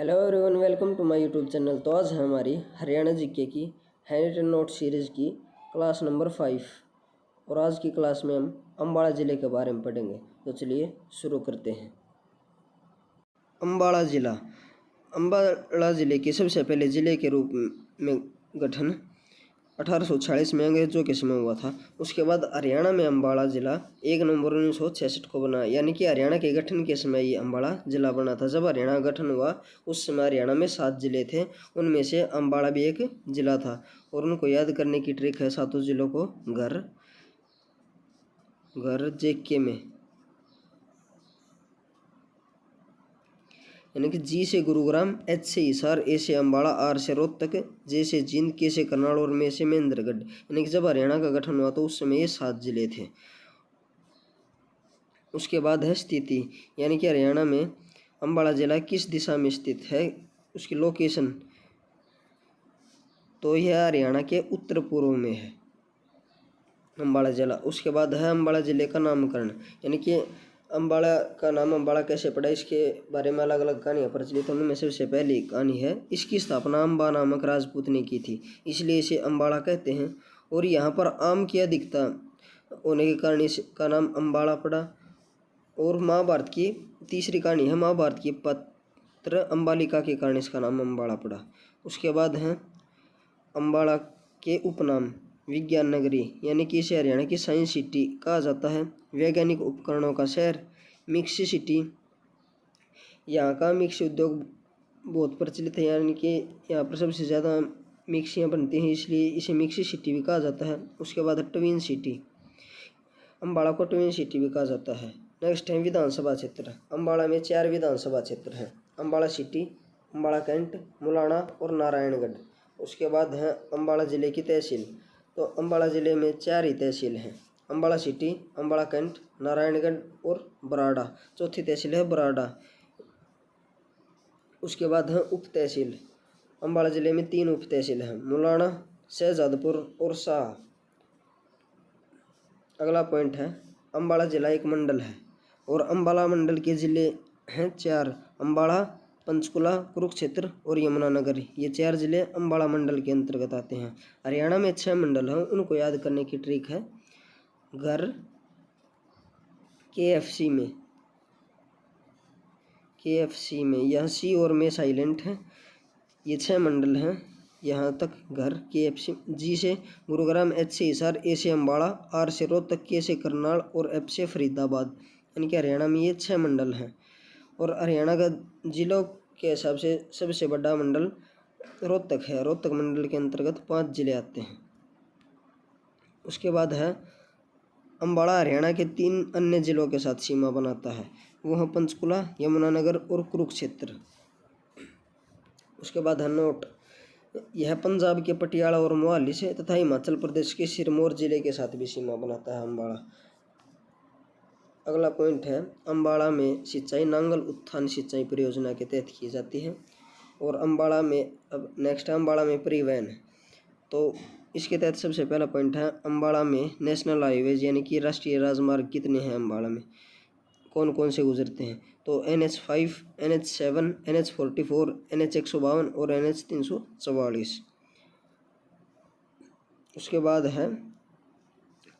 Hello everyone, welcome to my YouTube channel. तो आज है हमारी हरियाणा जीके की हैंड रिटन नोट सीरीज़ की क्लास नंबर 5 और आज की क्लास में हम अम्बाड़ा ज़िले के बारे में पढ़ेंगे। तो चलिए शुरू करते हैं। अम्बाड़ा ज़िला। अम्बाड़ा ज़िले के सबसे पहले ज़िले के रूप में गठन 1846 में अंग्रेजों के समय हुआ था। उसके बाद हरियाणा में अम्बाड़ा ज़िला 1 नवंबर 1966 को बना, यानी कि हरियाणा के गठन के समय ये अम्बाड़ा ज़िला बना था। जब हरियाणा गठन हुआ उस समय हरियाणा में 7 ज़िले थे, उनमें से अम्बाड़ा भी एक ज़िला था। और उनको याद करने की ट्रिक है, सातों ज़िलों को घर जेके में, यानी कि जी से गुरुग्राम, एच से हिसार, ए से अम्बाड़ा, आर से रोहतक, जे से जींद, के से करनाल और मे से महेंद्रगढ़। यानी कि जब हरियाणा का गठन हुआ तो उस समय ये 7 जिले थे। उसके बाद है स्थिति, यानी कि हरियाणा में अम्बाड़ा जिला किस दिशा में स्थित है, उसकी लोकेशन। तो यह हरियाणा के उत्तर पूर्व में है अम्बाड़ा जिला। उसके बाद है अम्बाड़ा जिले का नामकरण, यानी कि अम्बाड़ा का नाम अम्बाड़ा कैसे पड़ा, इसके बारे में अलग अलग कहानियाँ प्रचलित हैं। उनमें सबसे पहली कहानी है, इसकी स्थापना अम्बा नामक राजपूत ने की थी, इसलिए इसे अम्बाड़ा कहते हैं। और यहाँ पर आम की अधिकता होने के कारण इसका नाम अम्बाड़ा पड़ा। और महाभारत की तीसरी कहानी है, महाभारत की पत्र अम्बालिका के कारण इसका नाम अम्बाड़ा पड़ा। उसके बाद है अम्बाड़ा के उपनाम, विज्ञान नगरी, यानी कि इसे हरियाणा की साइंस सिटी कहा जाता है। वैज्ञानिक उपकरणों का शहर, मिक्सी सिटी, यहाँ का मिक्सी उद्योग बहुत प्रचलित है, यानी कि यहाँ पर सबसे ज़्यादा मिक्सियाँ बनती हैं, इसलिए इसे मिक्सी सिटी भी कहा जाता है। उसके बाद ट्विन सिटी, अम्बाड़ा को ट्विन सिटी भी कहा जाता है। नेक्स्ट है विधानसभा क्षेत्र। अम्बाड़ा में 4 विधानसभा क्षेत्र हैं, अम्बाड़ा सिटी, अम्बाड़ा कैंट, मुलाना और नारायणगढ़। उसके बाद है अम्बाड़ा ज़िले की तहसील। तो अम्बाड़ा ज़िले में 4 ही तहसील हैं, अम्बाड़ा सिटी, अम्बाड़ा कैंट, नारायणगढ़ और बराड़ा। चौथी तहसील है बराड़ा। उसके बाद है उप तहसील। अम्बाड़ा ज़िले में 3 उप तहसील हैं, मुलाना, शहजादपुर और शाह। अगला पॉइंट है, अम्बाड़ा ज़िला एक मंडल है और अम्बाड़ा मंडल के ज़िले हैं 4, अम्बाड़ा, पंचकुला, कुरुक्षेत्र और यमुनानगर। ये 4 ज़िले अम्बाड़ा मंडल के अंतर्गत आते हैं। हरियाणा में 6 मंडल हैं, उनको याद करने की ट्रिक है, घर KFC में यह सी और में साइलेंट है। ये 6 मंडल हैं, यहाँ तक घर KFC, जी से गुरुग्राम, एच से हिसार, ए से अम्बाड़ा, आर से रोहतक, के से करनाल और एफ से फरीदाबाद। यानी कि हरियाणा में ये 6 मंडल हैं। और हरियाणा का जिलों के हिसाब से सबसे बड़ा मंडल रोहतक है। रोहतक मंडल के अंतर्गत 5 जिले आते हैं। उसके बाद है अम्बाड़ा हरियाणा के 3 अन्य जिलों के साथ सीमा बनाता है, वो है पंचकुला, यमुनानगर और कुरुक्षेत्र। उसके बाद है नोट, यह पंजाब के पटियाला और मोहाली से तथा हिमाचल प्रदेश के सिरमौर जिले के साथ भी सीमा बनाता है अम्बाड़ा। अगला पॉइंट है, अम्बाड़ा में सिंचाई नांगल उत्थान सिंचाई परियोजना के तहत की जाती है। और अम्बाड़ा में अब नेक्स्ट है अम्बाड़ा में परिवहन। तो इसके तहत सबसे पहला पॉइंट है, अम्बाड़ा में नेशनल हाईवेज यानी कि राष्ट्रीय राजमार्ग कितने हैं अम्बाड़ा में, कौन कौन से गुजरते हैं। तो NH5, NH7, NH44, NH 152 और NH 344। उसके बाद है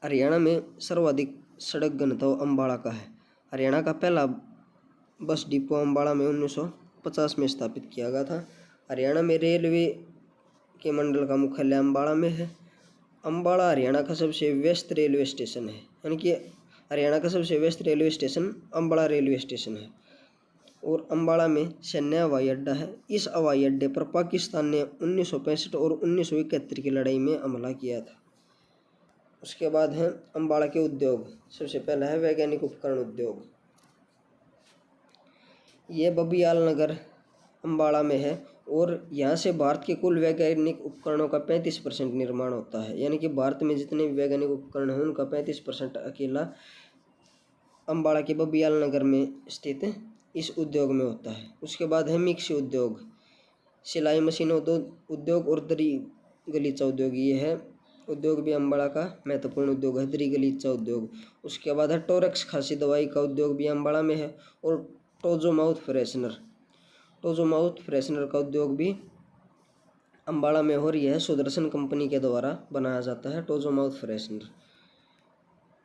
हरियाणा में सर्वाधिक सड़क घनत्व अम्बाड़ा का है। हरियाणा का पहला बस डिपो अम्बाड़ा में 1950 में स्थापित किया गया था। हरियाणा में रेलवे के मंडल का मुख्यालय अम्बाड़ा में है। अम्बाड़ा हरियाणा का सबसे व्यस्त रेलवे स्टेशन है, यानी कि हरियाणा का सबसे व्यस्त railway station Ambala railway station है। और अम्बाड़ा में सैन्य हवाई अड्डा है। इस हवाई अड्डे पर पाकिस्तान ने 1965 और 1971 की लड़ाई में हमला किया था। उसके बाद है अम्बाड़ा के उद्योग। सबसे पहला है वैज्ञानिक उपकरण उद्योग, ये बबियाल नगर अम्बाड़ा में है। और यहाँ से भारत के कुल वैज्ञानिक उपकरणों का 35% निर्माण होता है, यानी कि भारत में जितने भी वैज्ञानिक उपकरण हैं उनका 35% अकेला अम्बाड़ा के बबियाल नगर में स्थित इस उद्योग में होता है। उसके बाद है मिक्सी उद्योग, सिलाई मशीन उद्योग और दरी गलीचा उद्योग। ये है उद्योग भी अम्बाड़ा का महत्वपूर्ण उद्योग है, दरी गलीचा उद्योग। उसके बाद है टोरेक्स खांसी दवाई का उद्योग भी अम्बाड़ा में है। और टोजो माउथ फ्रेशनर टोजो माउथ फ्रेशनर का उद्योग भी अम्बाड़ा में और यह सुदर्शन कंपनी के द्वारा बनाया जाता है टोजो माउथ फ्रेशनर।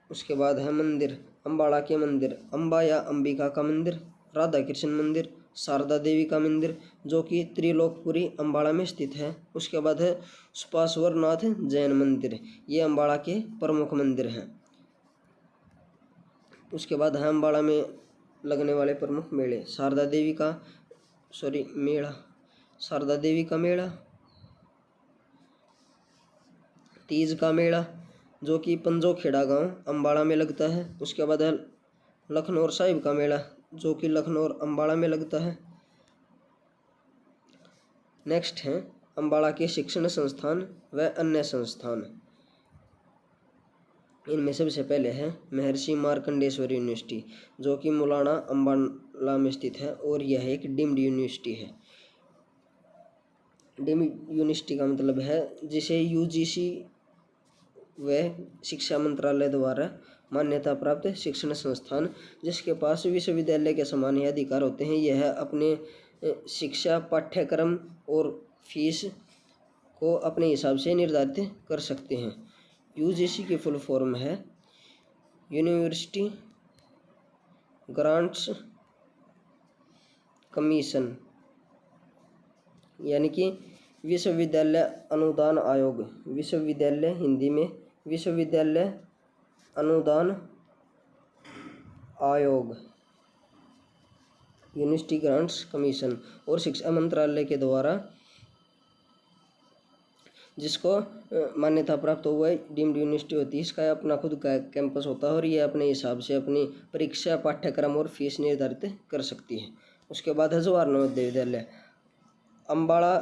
उसके बाद है मंदिर, अम्बाड़ा के मंदिर, अम्बा या अंबिका का मंदिर, राधा कृष्ण मंदिर, शारदा देवी का मंदिर जो कि त्रिलोकपुरी अम्बाड़ा में स्थित है। उसके बाद है सुपाश्वरनाथ जैन मंदिर, ये अम्बाड़ा के प्रमुख मंदिर हैं। उसके बाद है अम्बाड़ा में लगने वाले प्रमुख मेले, शारदा देवी का मेला, शारदा देवी का मेला, तीज का मेला जो कि पंजोखेड़ा गांव अम्बाड़ा में लगता है। उसके बाद है लखनौर साहिब का मेला जो कि लखनौर अम्बाड़ा में लगता है। नेक्स्ट है अम्बाड़ा के शिक्षण संस्थान व अन्य संस्थान। इनमें सबसे पहले है महर्षि मार्कंडेश्वर यूनिवर्सिटी जो कि मुलाना अम्बाड़ा में स्थित है और यह एक डीम्ड यूनिवर्सिटी है। डीम्ड यूनिवर्सिटी का मतलब है जिसे यूजीसी व शिक्षा मंत्रालय द्वारा मान्यता प्राप्त शिक्षण संस्थान, जिसके पास विश्वविद्यालय के समान ही अधिकार होते हैं। यह अपने शिक्षा पाठ्यक्रम और फीस को अपने हिसाब से निर्धारित कर सकते हैं। यूजीसी की फुल फॉर्म है यूनिवर्सिटी ग्रांट्स कमीशन, यानी कि विश्वविद्यालय अनुदान आयोग, विश्वविद्यालय हिंदी में विश्वविद्यालय अनुदान आयोग, यूनिवर्सिटी ग्रांट्स कमीशन, और शिक्षा मंत्रालय के द्वारा जिसको मान्यता प्राप्त हुआ है डीम्ड यूनिवर्सिटी होती है। इसका अपना खुद का कैंपस होता है और ये अपने हिसाब से अपनी परीक्षा पाठ्यक्रम और फीस निर्धारित कर सकती है। उसके बाद है जवाहर नवोदय विद्यालय, अम्बाड़ा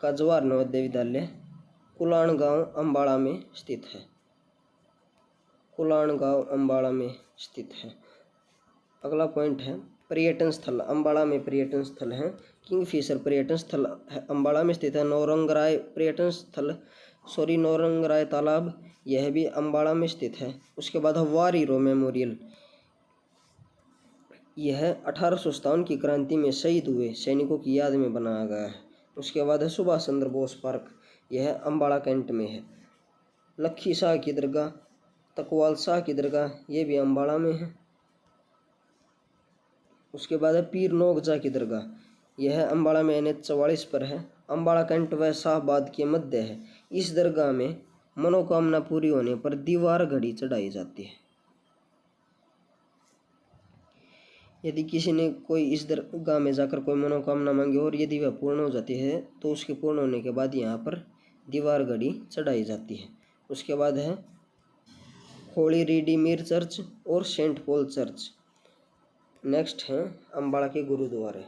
का जवाहर नवोदय विद्यालय कुलाण गांव अम्बाड़ा में स्थित है, कुलाण गांव अम्बाड़ा में स्थित है। अगला पॉइंट है पर्यटन स्थल, अम्बाड़ा में पर्यटन स्थल है किंगफिशर पर्यटन स्थल है अम्बाड़ा में स्थित है। नौरंगराय पर्यटन स्थल नौरंगराय तालाब, यह भी अम्बाड़ा में स्थित है। उसके बाद है वार हीरो मेमोरियल, यह 1857 की क्रांति में शहीद हुए सैनिकों की याद में बनाया गया है। उसके बाद है सुभाष चंद्र बोस पार्क, यह अम्बाड़ा कैंट में है। लखी शाह की दरगाह, तकवाल शाह की दरगाह, ये भी अम्बाड़ा में है। उसके बाद है पीर नोगजा की दरगाह, यह अम्बाड़ा में NH 44 पर है। अम्बाड़ा कैंट व शाहबाद के मध्य है। इस दरगाह में मनोकामना पूरी होने पर दीवार घड़ी चढ़ाई जाती है। यदि किसी ने कोई इस दरगाह में जाकर कोई मनोकामना मांगी और यदि वह पूर्ण हो जाती है तो उसके पूर्ण होने के बाद यहाँ पर दीवार घड़ी चढ़ाई जाती है। उसके बाद है होली रिडीमर चर्च और सेंट पॉल चर्च। नेक्स्ट है अम्बाड़ा के गुरुद्वारे,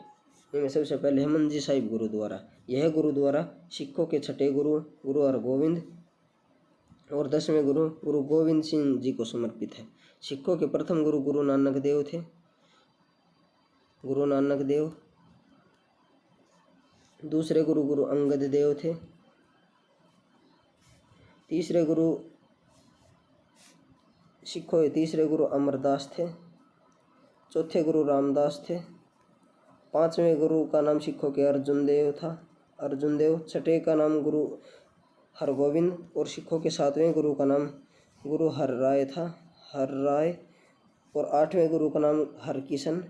इनमें सबसे पहले है मंजी साहिब गुरुद्वारा। यह गुरुद्वारा सिखों के छठे गुरु गुरु हरगोविंद और 10वें गुरु गुरु गोविंद सिंह जी को समर्पित है। सिखों के प्रथम गुरु गुरु नानक देव थे, गुरु नानक देव। दूसरे गुरु गुरु अंगद देव थे। तीसरे गुरु सिखों के तीसरे गुरु अमरदास थे। चौथे गुरु रामदास थे। पांचवें गुरु का नाम सिखों के अर्जुन देव था, अर्जुन देव। छठे का नाम गुरु हरगोविंद और सिखों के सातवें गुरु का नाम गुरु हर राय था, हर राय। और आठवें गुरु का नाम हरकिशन।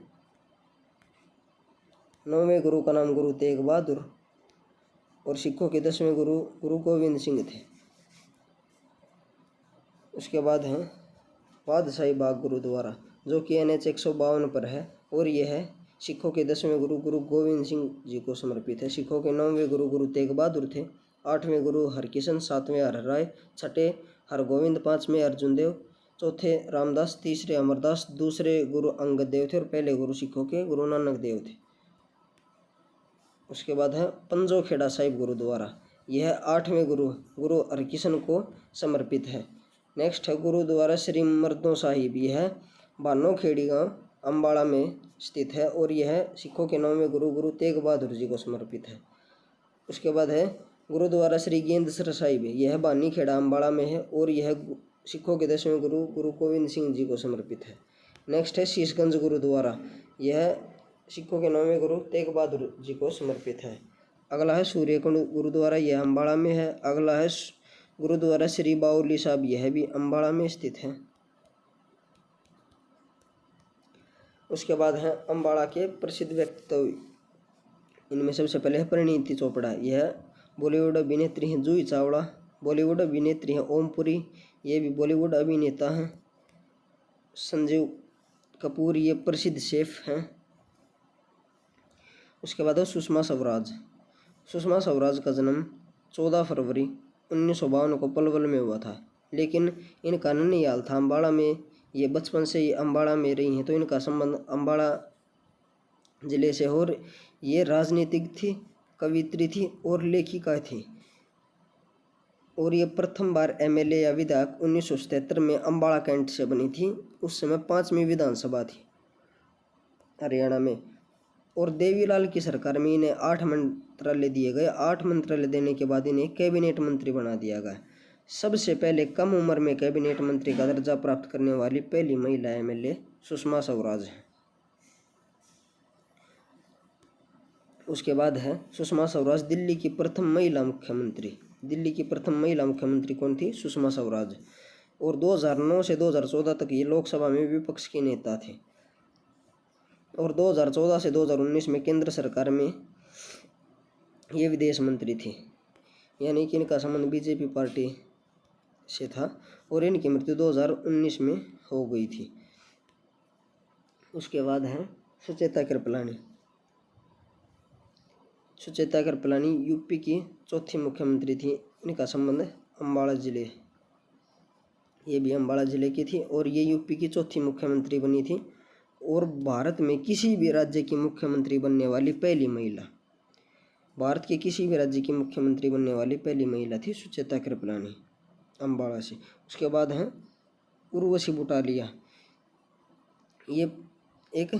नौवें गुरु का नाम गुरु तेग बहादुर और सिखों के 10वें गुरु गुरु गोविंद सिंह थे। उसके बाद है पातशाही बाग गुरुद्वारा जो कि NH 152 पर है और यह सिखों के 10वें गुरु गुरु गोविंद सिंह जी को समर्पित है। सिखों के 9वें गुरु गुरु तेग बहादुर थे। 8वें गुरु हरकिशन, 7वें हर राय, छठे हरगोविंद, 5वें अर्जुन देव, चौथे रामदास, तीसरे अमरदास, दूसरे गुरु अंगद देव थे और पहले गुरु सिखों के गुरु नानक देव थे। उसके बाद है पंजोखेड़ा साहिब गुरुद्वारा, यह 8वें गुरु गुरु हरकिशन को समर्पित है। नेक्स्ट है गुरुद्वारा श्री मर्दों साहिब, यह भानोखेड़ी गांव अम्बाड़ा में स्थित है और यह सिखों के 9वें गुरु गुरु तेग बहादुर जी को समर्पित है। उसके बाद है गुरुद्वारा श्री गेंदसर साहिब, यह बानीखेड़ा अम्बाड़ा में है और यह सिखों के 10वें गुरु गुरु गोविंद सिंह जी को समर्पित है। नेक्स्ट है शीशगंज गुरुद्वारा, यह सिखों के 9वें गुरु तेग बहादुर जी को समर्पित है। अगला है सूर्यकुंड गुरुद्वारा, यह अम्बाड़ा में है। अगला है गुरुद्वारा श्री बाउली साहब, यह भी अम्बाड़ा में स्थित है। उसके बाद है अम्बाड़ा के प्रसिद्ध व्यक्तित्व, इनमें सबसे पहले है परिणीति चोपड़ा, यह बॉलीवुड अभिनेत्री हैं। जूही चावला बॉलीवुड अभिनेत्री हैं। ओमपुरी, ये भी बॉलीवुड अभिनेता हैं। संजीव कपूर, ये प्रसिद्ध शेफ हैं। उसके बाद है सुषमा स्वराज। सुषमा स्वराज का जन्म 14 फरवरी 1952 को पलवल में हुआ था, लेकिन इनका ननिहाल था अम्बाड़ा में। ये बचपन से ही अम्बाड़ा में रही हैं, तो इनका संबंध अम्बाड़ा जिले से। और ये राजनीतिक थी, कवित्री थी और लेखिका थी। और ये प्रथम बार एमएलए या विधायक 1977 में अम्बाड़ा कैंट से बनी थी। उस समय 5वीं विधानसभा थी हरियाणा में। और देवीलाल की सरकार में इन्हें 8 मंत्रालय दिए गए। 8 मंत्रालय देने के बाद इन्हें कैबिनेट मंत्री बना दिया गया। सबसे पहले कम उम्र में कैबिनेट मंत्री का दर्जा प्राप्त करने वाली पहली महिला एमएलए सुषमा स्वराज है। उसके बाद है सुषमा स्वराज दिल्ली की प्रथम महिला मुख्यमंत्री। दिल्ली की प्रथम महिला मुख्यमंत्री कौन थी? सुषमा स्वराज। और 2009 से 2014 तक ये लोकसभा में विपक्ष के नेता थे। और 2014 से 2019 में केंद्र सरकार में ये विदेश मंत्री थे, यानी कि इनका संबंध बीजेपी पार्टी से था। और इनकी मृत्यु 2019 में हो गई थी। उसके बाद है सुचेता कृपलानी। सुचेता कृपलानी यूपी की चौथी मुख्यमंत्री थी। इनका संबंध अम्बाड़ा जिले, ये भी अम्बाड़ा जिले की थी। और ये यूपी की चौथी मुख्यमंत्री बनी थी। और भारत में किसी भी राज्य की मुख्यमंत्री बनने वाली पहली महिला, भारत के किसी भी राज्य की मुख्यमंत्री बनने वाली पहली महिला थी सुचेता कृपलानी, अम्बाड़ा से। उसके बाद है उर्वशी बुटालिया, ये एक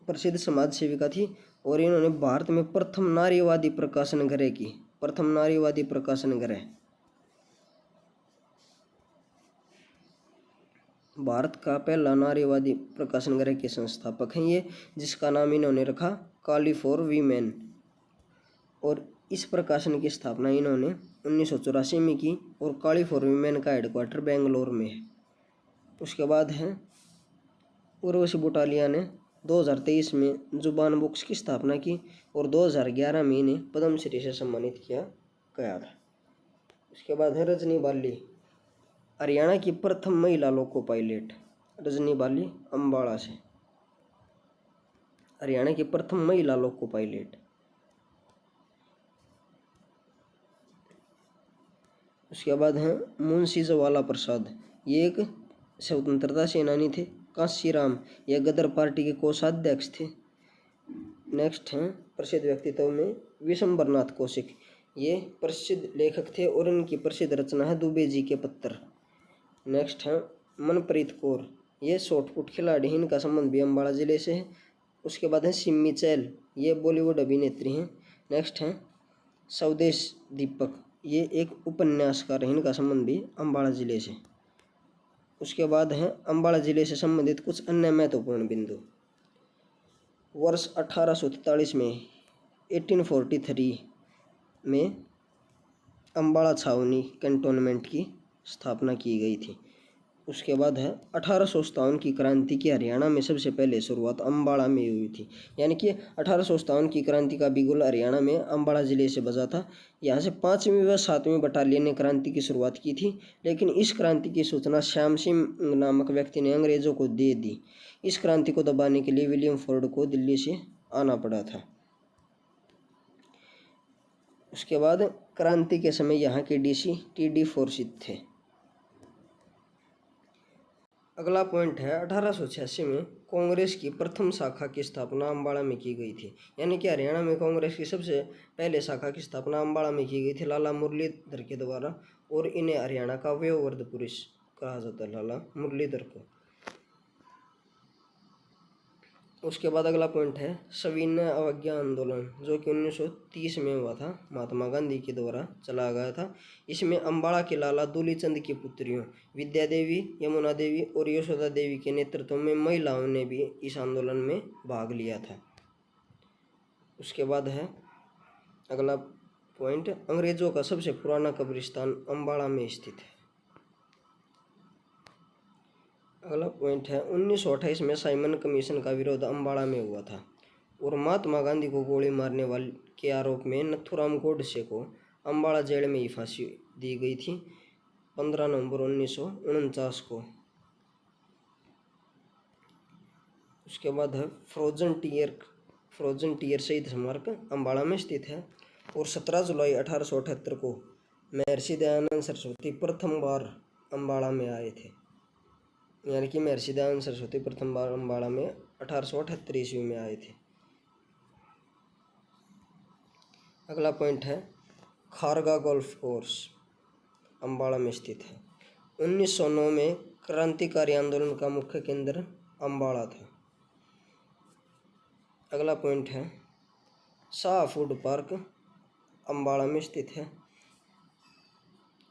प्रसिद्ध समाज सेविका थी। और इन्होंने भारत में प्रथम नारीवादी प्रकाशन गृह की, प्रथम नारीवादी प्रकाशन गृह, भारत का पहला नारीवादी प्रकाशन गृह के संस्थापक हैं ये, जिसका नाम इन्होंने रखा काली फॉर वीमेन। और इस प्रकाशन की स्थापना इन्होंने 1984 में की। और काली फॉर वीमेन का हेडक्वार्टर बेंगलोर में है। उसके बाद है उर्वशी बुटालिया ने 2023 में जुबान बुक्स की स्थापना की। और 2011 में इन्हें पद्मश्री से सम्मानित किया गया था। उसके बाद है रजनी बाली, हरियाणा की प्रथम महिला लोको पायलट। रजनी बाली अम्बाड़ा से, हरियाणा की प्रथम महिला लोको पायलट। उसके बाद हैं मुंशी ज्वाला प्रसाद, ये एक स्वतंत्रता सेनानी थे। कांशीराम, यह गदर पार्टी के कोषाध्यक्ष थे। नेक्स्ट हैं प्रसिद्ध व्यक्तित्व में विशंबरनाथ कौशिक, ये प्रसिद्ध लेखक थे। और इनकी प्रसिद्ध रचना है दुबे जी के पत्थर। नेक्स्ट हैं मनप्रीत कौर, ये शॉटपुट खिलाड़ी हैं। इनका संबंध भी अम्बाड़ा जिले से है। उसके बाद है सिमी चहल, ये बॉलीवुड अभिनेत्री हैं। नेक्स्ट हैं स्वदेश दीपक, ये एक उपन्यासकार हैं। इनका संबंध भी अम्बाड़ा जिले से। उसके बाद हैं अम्बाड़ा जिले से संबंधित कुछ अन्य महत्वपूर्ण बिंदु। वर्ष 1843 में 1843 में अम्बाड़ा छावनी कैंटोनमेंट की स्थापना की गई थी। उसके बाद है 1857 की क्रांति की हरियाणा में सबसे पहले शुरुआत अम्बाड़ा में हुई थी, यानी कि 1857 की क्रांति का बिगुल हरियाणा में अम्बाड़ा जिले से बजा था। यहाँ से 5वीं व 7वीं बटालियन ने क्रांति की शुरुआत की थी, लेकिन इस क्रांति की सूचना श्याम सिंह नामक व्यक्ति ने अंग्रेजों को दे दी। इस क्रांति को दबाने के लिए विलियम फोर्ड को दिल्ली से आना पड़ा था। उसके बाद क्रांति के समय यहाँ के डीसी टी.डी. फोर्सिथ थे। अगला पॉइंट है 1886 में कांग्रेस की प्रथम शाखा की स्थापना अम्बाड़ा में की गई थी, यानी कि हरियाणा में कांग्रेस की सबसे पहले शाखा की स्थापना अम्बाड़ा में की गई थी लाला मुरलीधर के द्वारा। और इन्हें हरियाणा का वयोवृद्ध पुरुष कहा जाता है, लाला मुरलीधर को। उसके बाद अगला पॉइंट है सविनय अवज्ञा आंदोलन, जो कि 1930 में हुआ था, महात्मा गांधी के द्वारा चलाया गया था। इसमें अम्बाड़ा के लाला दूलीचंद की पुत्रियों विद्या देवी, यमुना देवी और यशोदा देवी के नेतृत्व में महिलाओं ने भी इस आंदोलन में भाग लिया था। उसके बाद है अगला पॉइंट, अंग्रेजों का सबसे पुराना कब्रिस्तान अम्बाड़ा में स्थित है। अगला पॉइंट है 1928 में साइमन कमीशन का विरोध अम्बाड़ा में हुआ था और महात्मा गांधी को गोली मारने वाले के आरोप में नथुराम गोडसे को अम्बाड़ा जेल में ही फांसी दी गई थी 15 नवंबर 1949 को। उसके बाद है फ्रोजन टीयर शहीद स्मारक अम्बाड़ा में स्थित है और 17 जुलाई 1878 को महर्षि दयानंद सरस्वती प्रथम बार अम्बाड़ा में आए थे, यानी कि महर्षि दयानंद सरस्वती प्रथम बार अम्बाड़ा में 1878 ईस्वी में आए थे। अगला पॉइंट है खारगा गोल्फ कोर्स अम्बाड़ा में स्थित है। 1909 में क्रांतिकारी आंदोलन का मुख्य केंद्र अम्बाड़ा था। अगला पॉइंट है शाह फूड पार्क अम्बाड़ा में स्थित है।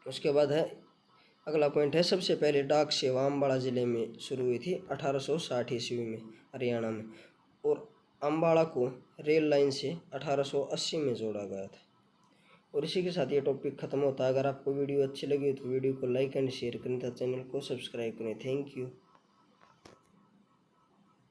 उसके बाद है अगला पॉइंट है सबसे पहले डाक सेवा अम्बाड़ा ज़िले में शुरू हुई थी 1860 ईस्वी में हरियाणा में, और अम्बाड़ा को रेल लाइन से 1880 में जोड़ा गया था। और इसी के साथ ये टॉपिक खत्म होता है। अगर आपको वीडियो अच्छी लगी तो वीडियो को लाइक एंड शेयर करें तथा चैनल को सब्सक्राइब करें। Thank you.